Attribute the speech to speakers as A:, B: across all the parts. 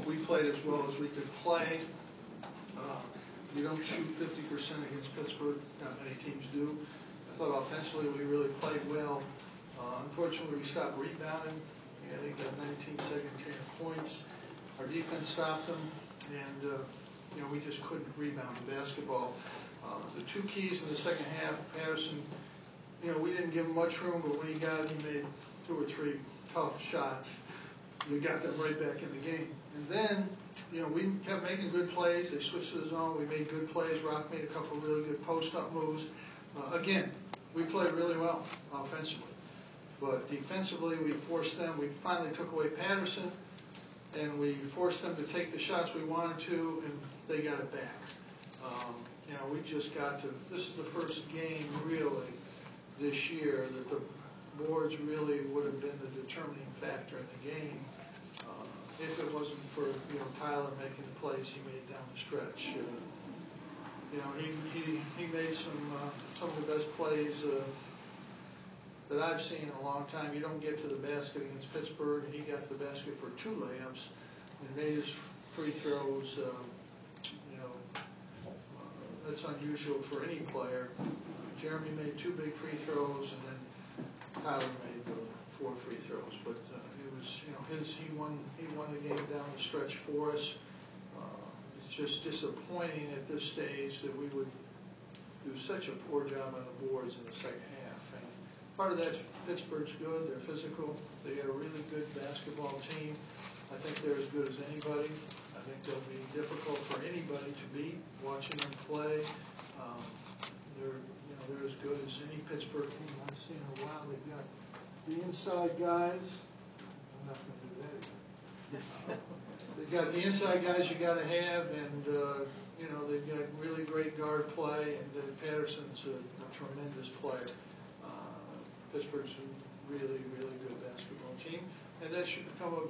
A: we played as well as we could play. You don't shoot 50% against Pittsburgh. Not many teams do. I thought offensively we really played well. Unfortunately, we stopped rebounding. They got 19 second-chance points. Our defense stopped them, and we just couldn't rebound the basketball. The two keys in the second half, Patterson, we didn't give him much room, but when he got it, he made 2 or 3 tough shots. They got them right back in the game. And then, we kept making good plays. They switched to the zone. We made good plays. Rock made a couple of really good post-up moves. Again, we played really well offensively. But defensively, we forced them. We finally took away Patterson, and we forced them to take the shots we wanted to, and they got it back. We just got to – this is the first game, really, this year that the boards really would have been the determining factor in the game if it wasn't for Tyler making the plays he made down the stretch. He made some of the best plays that I've seen in a long time. You don't get to the basket against Pittsburgh. He got the basket for 2 layups and made his free throws. That's unusual for any player. Jeremy made 2 big free throws, and then Tyler made the 4 free throws. But it was, he won the game down the stretch for us. It's just disappointing at this stage that we would do such a poor job on the boards in the second half. And part of that, Pittsburgh's good. They're physical. They got a really good basketball team. I think they're as good as anybody. I think they'll be difficult for anybody to beat. Watching them play, they're as good as any Pittsburgh team I've seen in a while. They've got the inside guys. I'm not going to do that again. They've got the inside guys you got to have, and they've got really great guard play. And Patterson's a tremendous player. Pittsburgh's a really, really good basketball team, and that should come up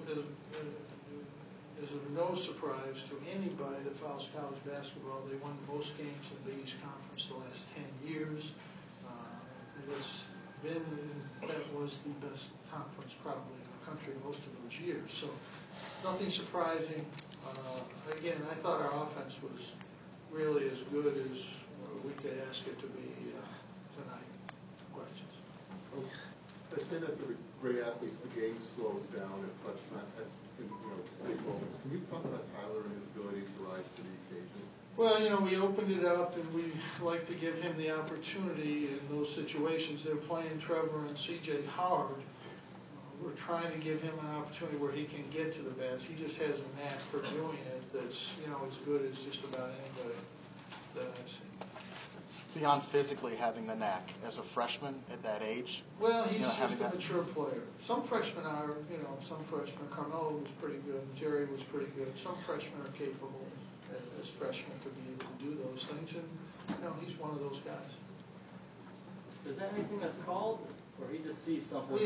A: as of no surprise to anybody that follows college basketball. They won most games in the Big East Conference the last 10 years, and that was the best conference probably in the country most of those years. So nothing surprising. Again, I thought our offense was really as good as we could ask it to be tonight. Questions?
B: I say that for the great athletes, the game slows down at clutch time, in big moments. Can you talk about Tyler and his ability to rise to the occasion?
A: Well, we opened it up, and we like to give him the opportunity in those situations. They're playing Trevor and C.J. Howard. We're trying to give him an opportunity where he can get to the basket. He just has a knack for doing it that's, as good as just about anybody that I've seen.
C: Beyond physically having the knack, as a freshman at that age?
A: Well, he's just a mature player. Some freshmen are, Carmelo was pretty good, Jerry was pretty good. Some freshmen are capable as freshmen to be able to do those things, and, he's one of those guys.
D: Is that anything that's called, or he just sees something?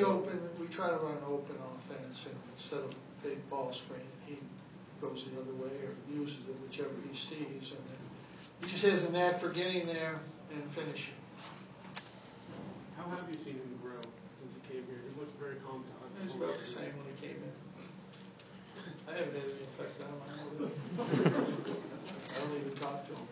A: We try to run open offense, and instead of fake ball screen, he goes the other way or uses it whichever he sees, and then he just has a knack for getting there and finishing.
E: How have you seen him grow since he came here? He looked very calm to us.
A: He was about the same when he came in. I haven't had any effect on him. I don't even talk to him.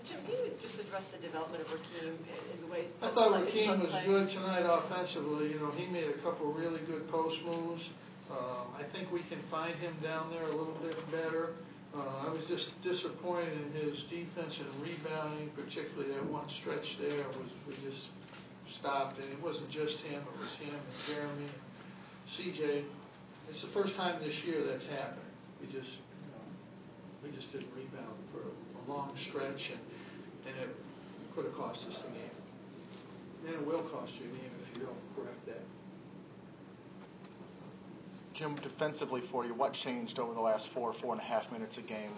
F: Jim, can you just address the development of Rakeem in the ways?
A: I thought Rakeem was good tonight offensively. He made a couple really good post moves. I think we can find him down there a little bit better. I was just disappointed in his defense and rebounding, particularly that one stretch there. We just stopped, and it wasn't just him. It was him and Jeremy and C.J. It's the first time this year that's happened. We just didn't rebound for a long stretch, and it could have cost us the game. And it will cost you a game if you don't correct that.
C: Jim, defensively for you, what changed over the last 4.5 minutes a game?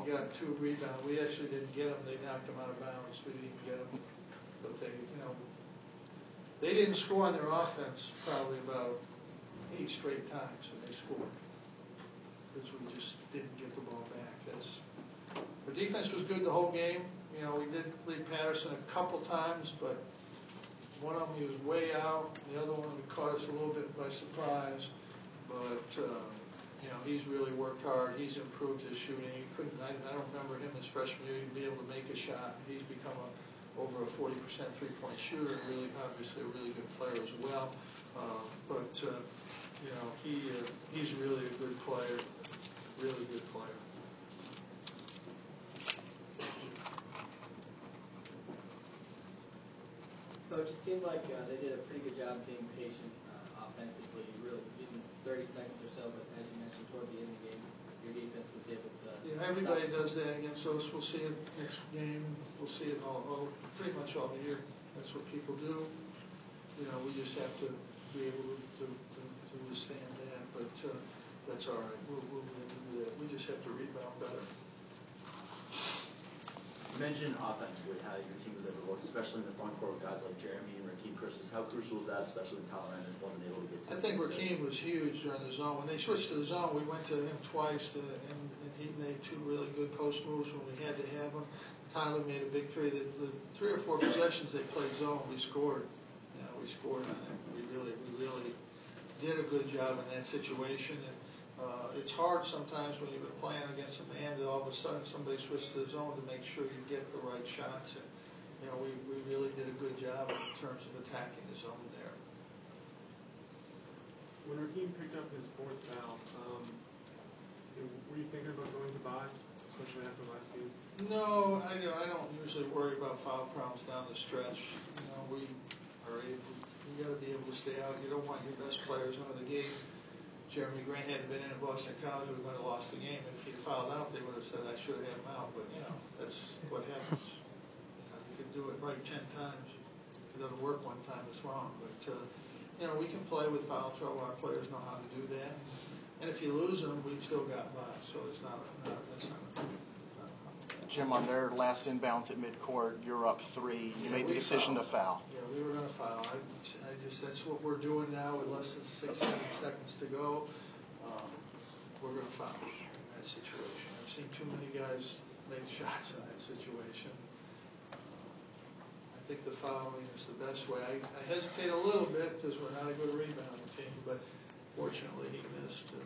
A: We got 2 rebounds. We actually didn't get them. They knocked them out of bounds. We didn't even get them. But they didn't score on their offense probably about 8 straight times, and they scored because we just didn't get the ball back. Our defense was good the whole game. We did lead Patterson a couple times, but one of them he was way out. The other one we caught us a little bit by surprise. But he's really worked hard. He's improved his shooting. I don't remember him his freshman year be able to make a shot. He's become over a 40% three-point shooter, and really, obviously, a really good player as well. He's really a good player, really good player.
G: Coach, it seemed like they did a pretty good job being patient offensively, really using 30 seconds or so, but as you mentioned, toward the end of the game, your defense was able to...
A: Yeah, everybody does that against us. We'll see it next game. We'll see it all pretty much all year. That's what people do. We just have to be able to withstand that, but that's all right. We'll be able to do that. We just have to rebound better.
H: You mentioned offensively how your team was able to work, especially in the front court with guys like Jeremy and Rakeem Christmas. How crucial is that, especially when Tyler Ennis wasn't able to get to
A: I think Rakeem was huge during the zone. When they switched to the zone, we went to him twice, and he made two really good post moves when we had to have him. Tyler made a big three. The 3 or 4 possessions they played zone, we scored. We scored on it. We really did a good job in that situation. And it's hard sometimes when you've been playing against a man that all of a sudden somebody switches to the zone to make sure you get the right shots. And we really did a good job in terms of attacking the zone there.
E: When Rakeem picked up his 4th foul, were you thinking about going to bye, especially after last game?
A: No, I don't usually worry about foul problems down the stretch. We got to be able to stay out. You don't want your best players out of the game. Jeremy Grant hadn't been in at Boston College, we might have lost the game. And if he'd fouled out, they would have said I should have had him out. But that's what happens. You can do it right 10 times. If it doesn't work one time, it's wrong. But we can play with foul trouble. Our players know how to do that. And if you lose them, we've still got by. So it's not a problem.
C: Jim, on their last inbounds at midcourt, you're up 3. You made the decision to foul.
A: Yeah, we were going to foul. That's what we're doing now with less than 6, 7 seconds to go. We're going to foul in that situation. I've seen too many guys make shots in that situation. I think the fouling is the best way. I hesitate a little bit because we're not a good rebounding team, but fortunately he missed. And,